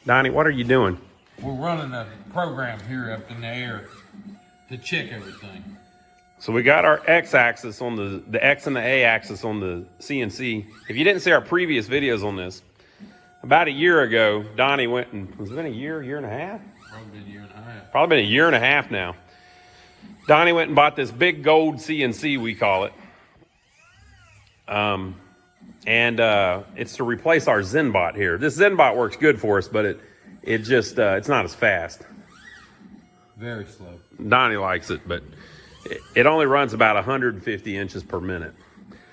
Donnie, what are you doing? We're running a program here up in the air to check everything. So we got our X-axis on the X and the A-axis on the CNC. If you didn't see our previous videos on this, about a year ago, Donnie went and, has it been a year and a half? Probably been a year and a half. Probably been a year and a half now. Donnie went and bought this big gold CNC, we call it. It's to replace our ZenBot here. This ZenBot works good for us, but it's not as fast. Very slow. Donnie likes it, but it only runs about 150 inches per minute.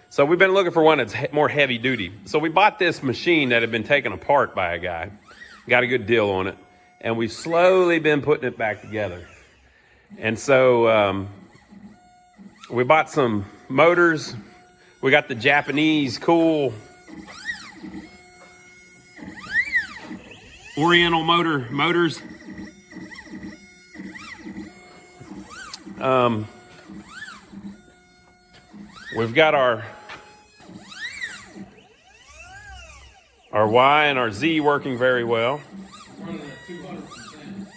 So we've been looking for one that's more heavy duty. So we bought this machine that had been taken apart by a guy. Got a good deal on it. And we've slowly been putting it back together. And so we bought some motors. We got the Japanese cool Oriental motors. We've got our Y and our Z working very well. Running at 200%.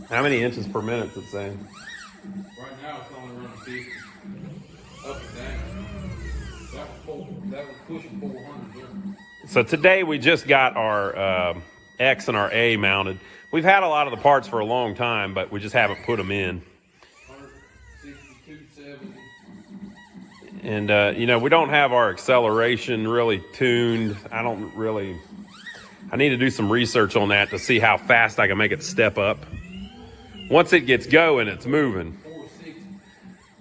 How many inches per minute is it saying? Right now it's only running 50. Up and down. That was pushing 400 there. So today we just got our X and our A mounted. We've had a lot of the parts for a long time, but we just haven't put them in. 162.70. And, we don't have our acceleration really tuned. I need to do some research on that to see how fast I can make it step up. Once it gets going, it's moving. 460.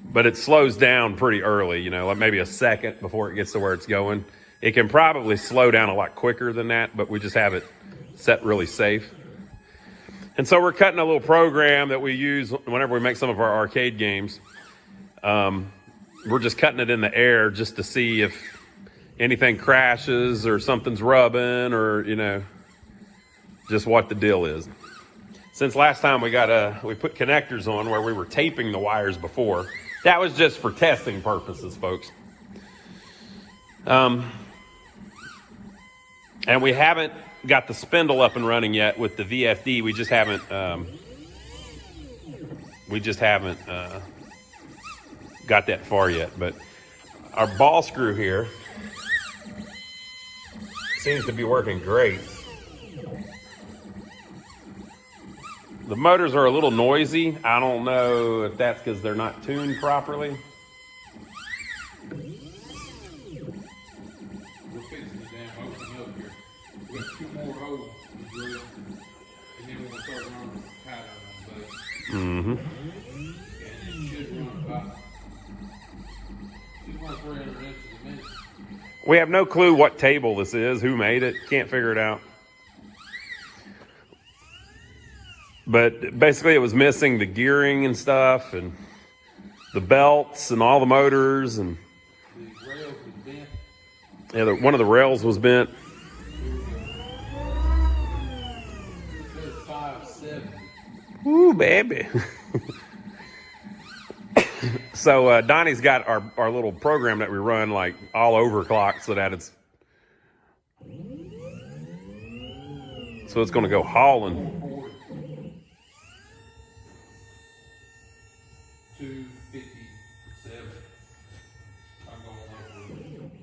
But it slows down pretty early, like maybe a second before it gets to where it's going. It can probably slow down a lot quicker than that, but we just have it set really safe. And so we're cutting a little program that we use whenever we make some of our arcade games. We're just cutting it in the air just to see if anything crashes or something's rubbing or, just what the deal is. Since last time we put connectors on where we were taping the wires before. That was just for testing purposes, folks. And we haven't got the spindle up and running yet with the VFD. We just haven't got that far yet, but our ball screw here seems to be working great. The motors are a little noisy. I don't know if that's because they're not tuned properly. We're fixing the damn opening up here. We got 2 more holes to drill, and then we're going to start running the pattern on base. Mm-hmm. And it should run about 300 inches a minute. We have no clue what table this is, who made it, can't figure it out. But basically it was missing the gearing and stuff and the belts and all the motors and The rails was bent. yeah, one of the rails was bent. It says 570. Ooh, baby. So Donnie's got our little program that we run like all over clock so that it's going to go hauling. 257. I'm going over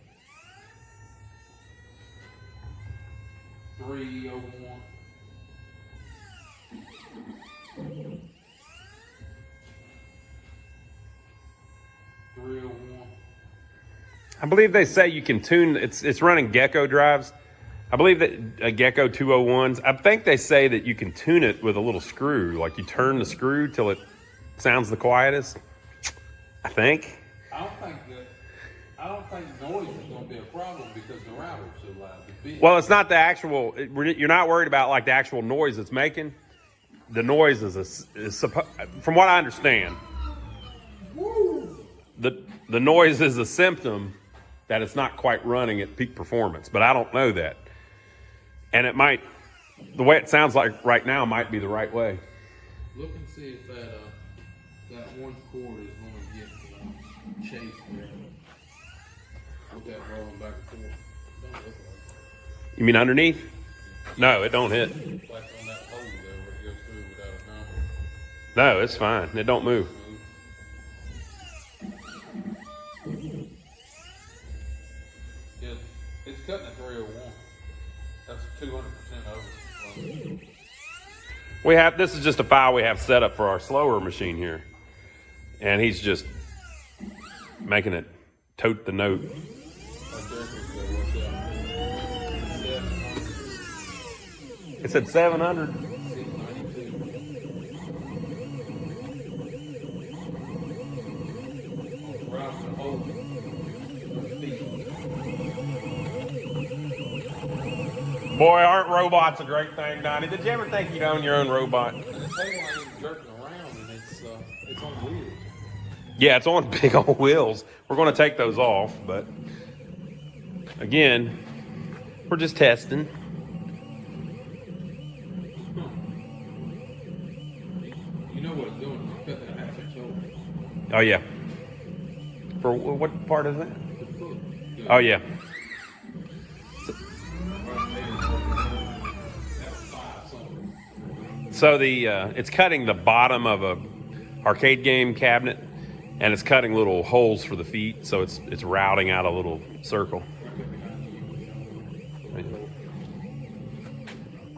301. I believe they say you can tune, it's running Gecko drives. I believe that Gecko 201s, I think they say that you can tune it with a little screw. Like you turn the screw till it sounds the quietest. I think. I don't think noise is going to be a problem because the router's so loud. Well, it's not the actual, you're not worried about like the actual noise it's making. The noise is from what I understand, the noise is a symptom that it's not quite running at peak performance, but I don't know that. And it might, the way it sounds like right now might be the right way. Look and see if that one cord is going to get chase there with that rolling back and forth. Don't look like You mean underneath? No, it don't hit. it. Like on that hole there where it goes through without a hammer. No, it's fine. It don't move. Yeah, it's cutting at 301. That's 200% over. We have, this is just a file we have set up for our slower machine here. And he's just making it tote the note. Like there, what's that? 700. It said 700. 692. Right in the hole. Boy, aren't robots a great thing, Donnie? Did you ever think you'd own your own robot? And the table ain't jerking around, and it's on wheels. Yeah, it's on big old wheels. We're going to take those off, but again, we're just testing. You know what it's doing? It's cutting that half-inch hole. Oh, yeah. For what part is that? The foot. Oh, yeah. So it's cutting the bottom of a arcade game cabinet, and it's cutting little holes for the feet, so it's routing out a little circle.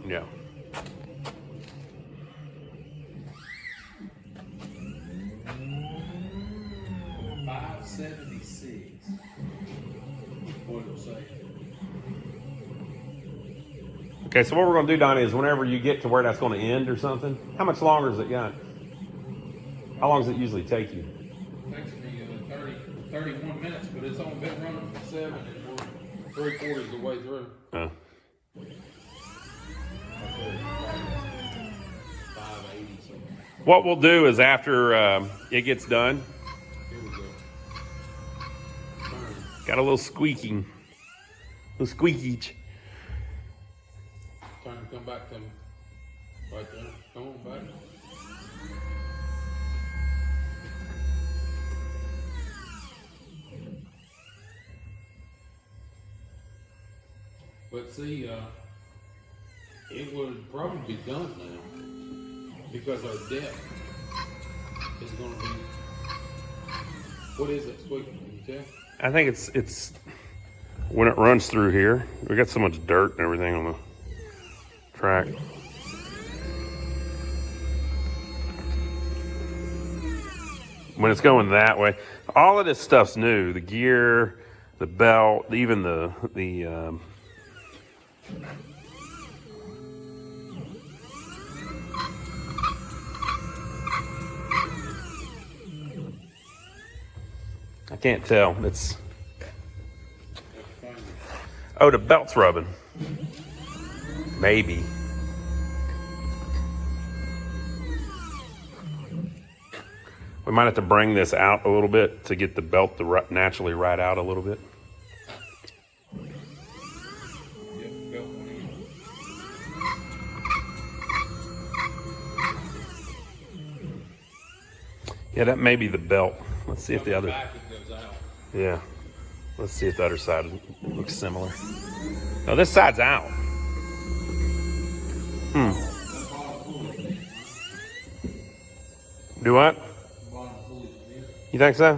Yeah. $576. What it'll say. Okay, so what we're going to do, Donnie, is whenever you get to where that's going to end or something, how much longer has it got? How long does it usually take you? It takes me 31 minutes, but it's only been running for 7 and we're 3/4 of the way through. 580 something. What we'll do is after it gets done, Here we go. Turn. got a little squeaking, little squeakage. Time to come back to me. Right there. Come on back. But see, it would probably be done now because our depth is going to be. What is it, squeaking? Can you tell? I think it's when it runs through here. We got so much dirt and everything on the track. When it's going that way, all of this stuff's new. The gear, the belt, even the I can't tell. It's the belt's rubbing. Maybe. We might have to bring this out a little bit to get the belt to naturally ride out a little bit. Yeah, that may be the belt. Let's see if the other. Yeah. Let's see if the other side looks similar. No, this side's out. Do what? You think so?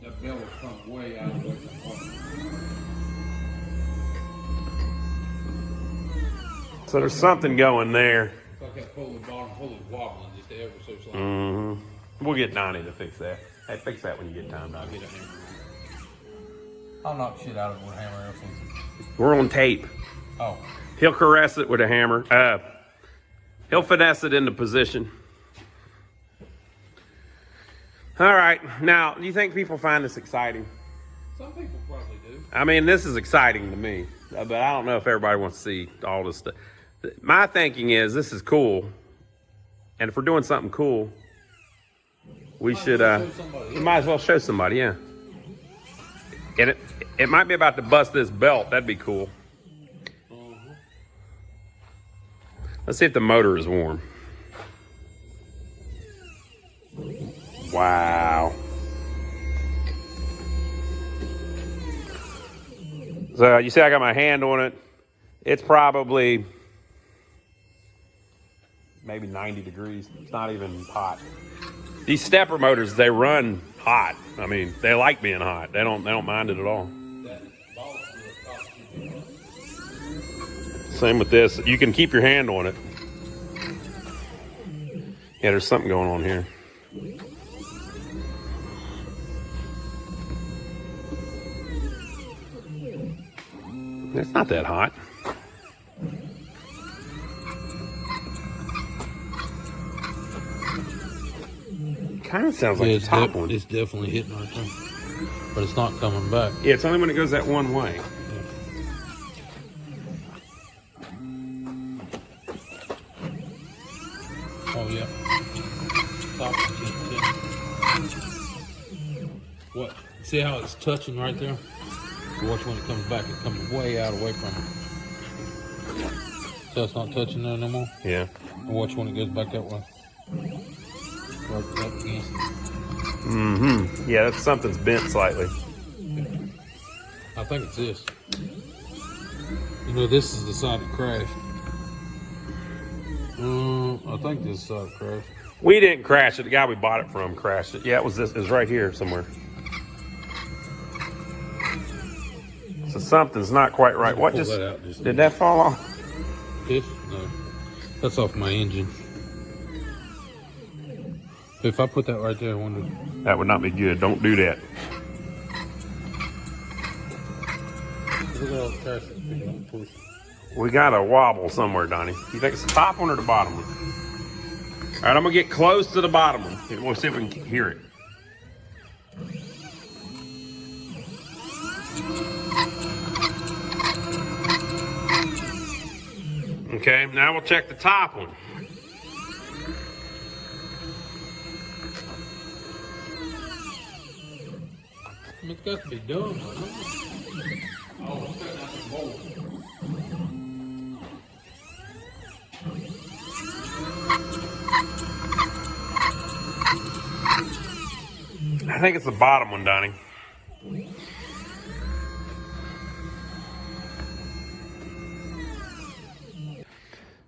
That bell will come way out of the way. So there's something going there. It's like that bottom pulley wobbling just ever so slightly. Mm-hmm. We'll get Donnie to fix that. Hey, fix that when you get time, Donnie. I'll get a hammer. I'll knock shit out of it with a hammer. We're on tape. Oh. He'll caress it with a hammer. He'll finesse it into position. All right. Now, do you think people find this exciting? Some people probably do. I mean, this is exciting to me, but I don't know if everybody wants to see all this stuff. My thinking is this is cool, and if we're doing something cool, we should. We might as well show somebody. Yeah. And it might be about to bust this belt. That'd be cool. Let's see if the motor is warm. Wow. So you see I got my hand on it. It's probably maybe 90 degrees. It's not even hot. These stepper motors, they run hot. I mean, they like being hot. They don't mind it at all. Same with this. You can keep your hand on it. Yeah, there's something going on here. It's not that hot. Kind of sounds like the top one. It's definitely hitting right there, but it's not coming back. Yeah, it's only when it goes that one way. Oh yeah. Top is what? See how it's touching right there? Watch when it comes back. It comes way out away from it. So it's not touching there no more. Yeah. Watch when it goes back that way. Right up against it. Mm-hmm. Yeah, that's something's bent slightly. I think it's this. You know, this is the side that crashed. I think this side crashed. We didn't crash it. The guy we bought it from crashed it. Yeah, it was this. It was right here somewhere. So something's not quite right. What just did that fall off? This? No. That's off my engine. If I put that right there, I wonder. That would not be good. Don't do that. Look at all the cars that's picking up and pushing. We got a wobble somewhere, Donnie. You think it's the top one or the bottom one? All right, I'm gonna get close to the bottom one. We'll see if we can hear it. Okay, now we'll check the top one. It's got to be done. Oh, it's got nothing more. I think it's the bottom one, Donnie.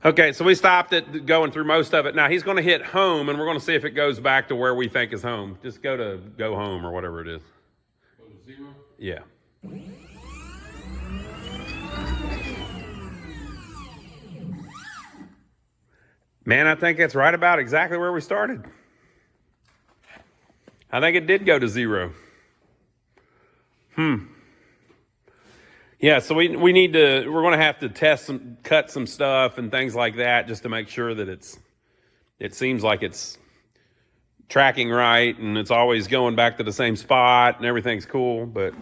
Okay, so we stopped it going through most of it. Now he's going to hit home, and we're going to see if it goes back to where we think is home. Just go home or whatever it is. Go to 0? Yeah. Man, I think that's right about exactly where we started. I think it did go to 0. Yeah, so we're going to have to cut some stuff and things like that just to make sure that it seems like it's tracking right and it's always going back to the same spot and everything's cool, but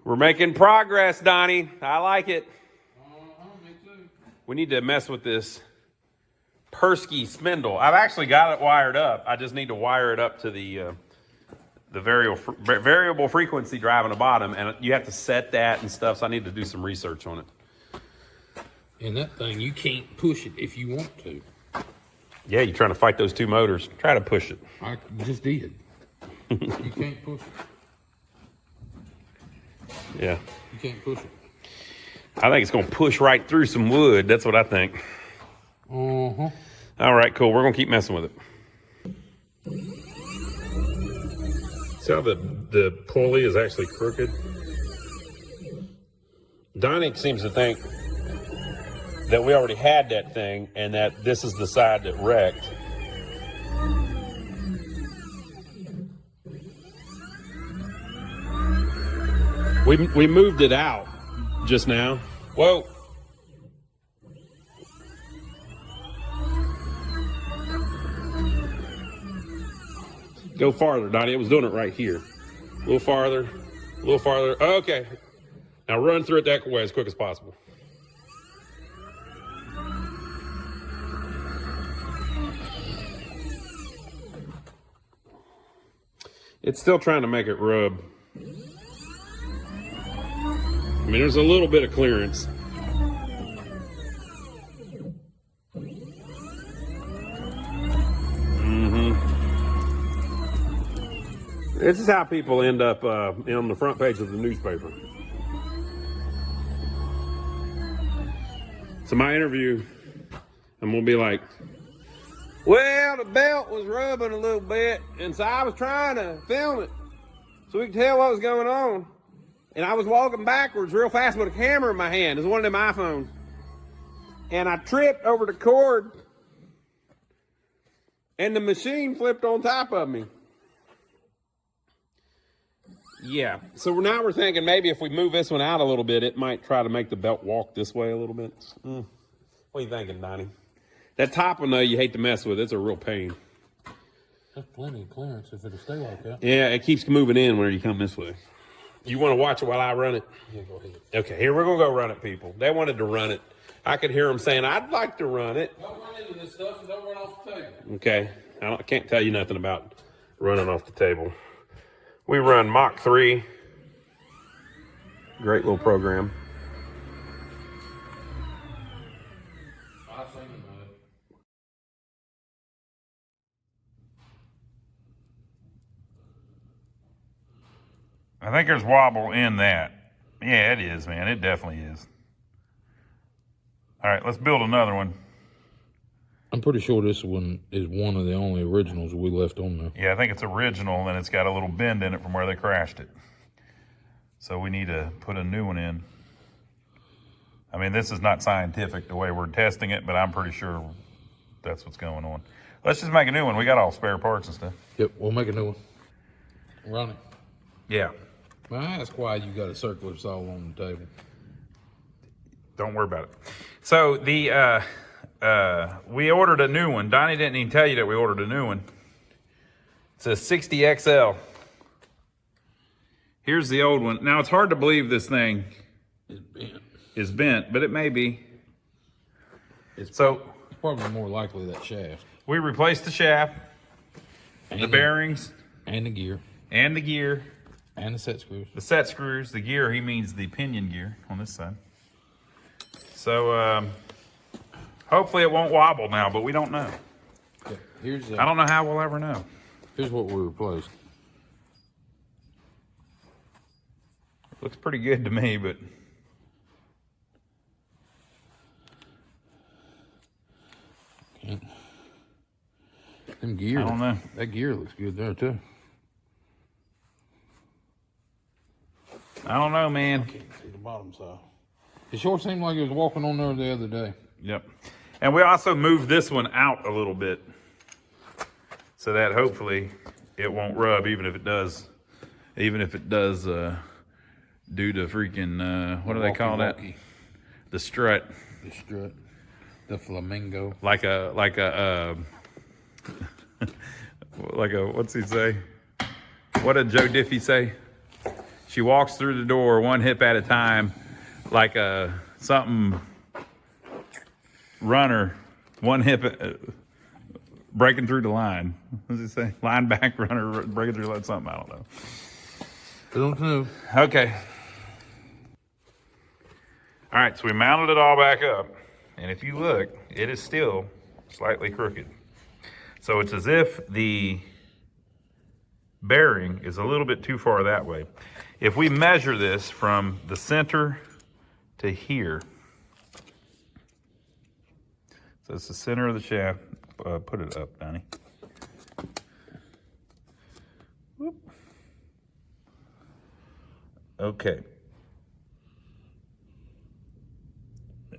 we're making progress, Donnie. I like it. Me too. We need to mess with this Persky spindle. I've actually got it wired up. I just need to wire it up to the variable frequency drive on the bottom, and you have to set that and stuff, so I need to do some research on it. And that thing, you can't push it if you want to. Yeah, you're trying to fight those two motors. Try to push it. I just did. You can't push it. Yeah. You can't push it. I think it's going to push right through some wood. That's what I think. Uh-huh. All right, cool. We're going to keep messing with it. See how the pulley is actually crooked? Donnie seems to think that we already had that thing and that this is the side that wrecked. We moved it out just now. Whoa. Go farther, Donnie. It was doing it right here. A little farther, a little farther. Okay. Now run through it that way as quick as possible. It's still trying to make it rub. mean, there's a little bit of clearance. This is how people end up on the front page of the newspaper. So my interview, I'm gonna be like, well, the belt was rubbing a little bit, and so I was trying to film it so we could tell what was going on. And I was walking backwards real fast with a camera in my hand. It's one of them iPhones. And I tripped over the cord, and the machine flipped on top of me. Yeah, so now we're thinking maybe if we move this one out a little bit, it might try to make the belt walk this way a little bit. What are you thinking, Donnie? That top one, though, you hate to mess with. It's a real pain. That's plenty of clearance if it'll stay like that. Yeah, it keeps moving in whenever you come this way. You want to watch it while I run it? Yeah, go ahead. Okay, here, we're going to go run it, people. They wanted to run it. I could hear them saying, I'd like to run it. Don't run into this stuff and don't run off the table. Okay, I can't tell you nothing about running off the table. We run Mach 3. Great little program. I've seen it. I think there's wobble in that. Yeah, it is, man. It definitely is. All right, let's build another one. I'm pretty sure this one is one of the only originals we left on there. Yeah, I think it's original, and it's got a little bend in it from where they crashed it. So we need to put a new one in. I mean, this is not scientific the way we're testing it, but I'm pretty sure that's what's going on. Let's just make a new one. We got all spare parts and stuff. Yep, we'll make a new one. Run it. Yeah. May I ask why you got a circular saw on the table? Don't worry about it. So we ordered a new one. Donnie didn't even tell you that we ordered a new one. It's a 60XL. Here's the old one. Now, it's hard to believe this thing is bent, but it may be. It's So probably more likely that shaft. we replaced the shaft, the bearings, and the gear, and the gear, and the set screws. the set screws. The gear, he means the pinion gear on this side. So hopefully it won't wobble now, but we don't know. Okay, here's I don't know how we'll ever know. here's what we replaced. Looks pretty good to me, but Them gear. I don't know. That gear looks good there too. I don't know, man. Can't see the bottom side. It sure seemed like it was walking on there the other day. Yep. And we also moved this one out a little bit so that hopefully it won't rub, even if it does do the freaking, what do they call that? The strut. The strut. The flamingo. Like a, what's he say? What did Joe Diffie say? She walks through the door one hip at a time, like a something runner, one hip breaking through the line. What does he say? Linebacker runner breaking through the line, something, I don't know. I don't know. Okay. All right, so we mounted it all back up. And if you look, it is still slightly crooked. So it's as if the bearing is a little bit too far that way. If we measure this from the center to here, so it's the center of the shaft. Put it up, Donnie. Whoop. Okay.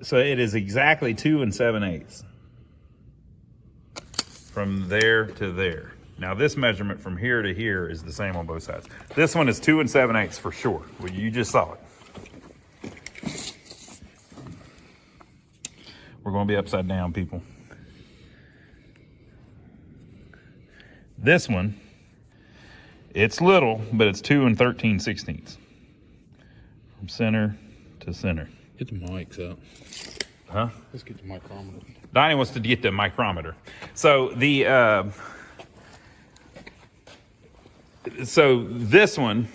So it is exactly 2 7/8 from there to there. Now this measurement from here to here is the same on both sides. This one is 2 7/8 for sure. Well, you just saw it. We're going to be upside down, people. This one, it's little, but it's 2 13/16 from center to center. Get the mics out. Huh? Let's get the micrometer. Donnie wants to get the micrometer. So so this one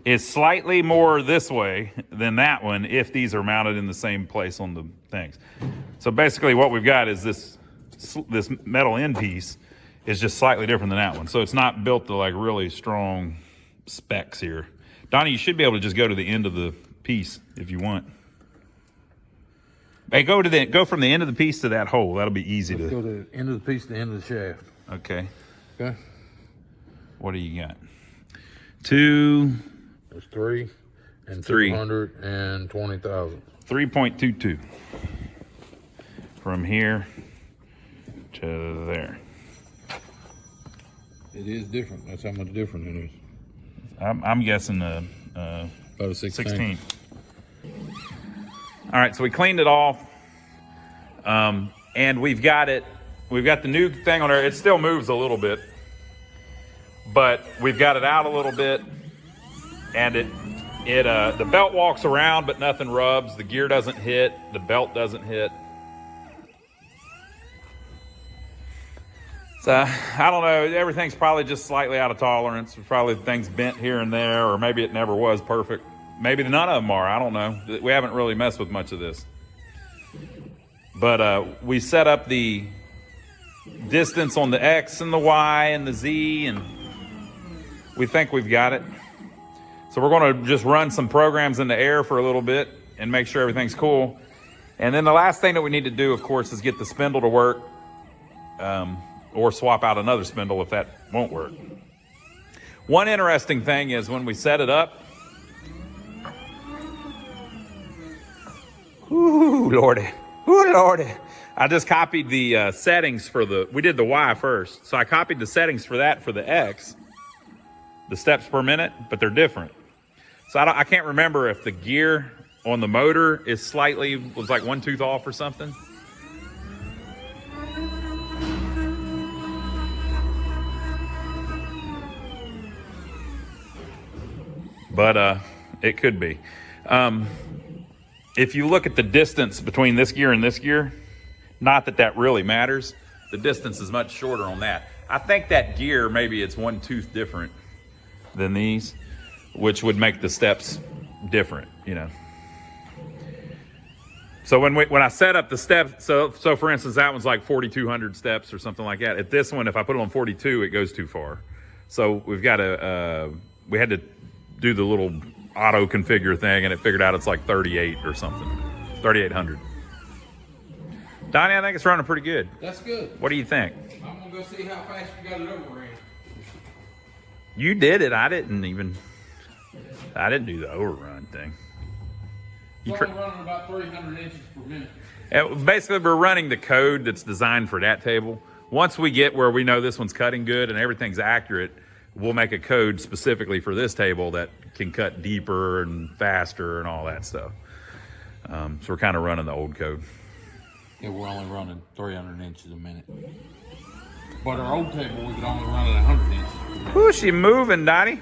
is slightly more this way than that one if these are mounted in the same place on the things. So basically what we've got is this metal end piece is just slightly different than that one. So it's not built to like really strong specs here. Donnie, you should be able to just go to the end of the piece if you want. Hey, go from the end of the piece to that hole. That'll be easy. Let's go to the end of the piece to the end of the shaft. Okay. Okay. What do you got? 2. There's 3 and 3. 220,000. 3.22 from here to there. It is different. That's how much different it is. I'm guessing About a 16. All right, so we cleaned it off, and we've got the new thing on there. It still moves a little bit, but we've got it out a little bit, and the belt walks around, but nothing rubs. The gear doesn't hit. The belt doesn't hit. So I don't know. Everything's probably just slightly out of tolerance. Probably things bent here and there, or maybe it never was perfect. Maybe none of them are. I don't know. We haven't really messed with much of this. But we set up the distance on the X and the Y and the Z, and we think we've got it. So we're going to just run some programs in the air for a little bit and make sure everything's cool. And then the last thing that we need to do, of course, is get the spindle to work, or swap out another spindle if that won't work. One interesting thing is when we set it up, ooh, Lordy. Ooh, Lordy. I just copied the settings for we did the Y first. So I copied the settings for that for the X, the steps per minute, but they're different. So I can't remember if the gear on the motor was like 1 tooth off or something. But it could be. If you look at the distance between this gear and this gear, not that that really matters. The distance is much shorter on that. I think that gear, maybe it's 1 tooth different than these, which would make the steps different, you know. So when I set up the steps, so for instance, that one's like 4,200 steps or something like that. At this one, if I put it on 42, it goes too far. So we've got we had to do the little auto configure thing, and it figured out it's like 38 or something, 3,800. Donnie, I think it's running pretty good. That's good. What do you think? I'm gonna go see how fast you got it overran. You did it. I didn't do the overrun thing. It's only running about 300 inches per minute. Basically, we're running the code that's designed for that table. Once we get where we know this one's cutting good and everything's accurate, we'll make a code specifically for this table that can cut deeper and faster and all that stuff. So we're kind of running the old code. Yeah, we're only running 300 inches a minute. But our old table, we could only run it 100 inches. Who's she moving, Donnie?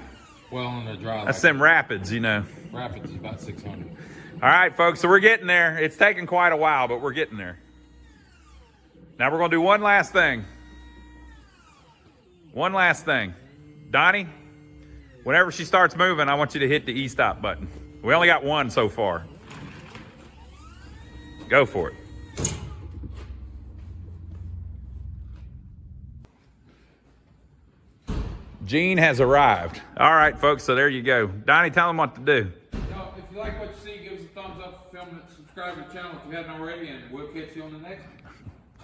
Well, on the dry. That's them rapids, you know. Rapids is about 600. All right, folks, so we're getting there. It's taken quite a while, but we're getting there. Now we're going to do one last thing. One last thing. Donnie, whenever she starts moving, I want you to hit the E-stop button. We only got one so far. Go for it. Gene has arrived. All right, folks, so there you go. Donnie, tell them what to do. Y'all, if you like what you see, give us a thumbs up, film it, subscribe to the channel if you haven't already, and we'll catch you on the next one.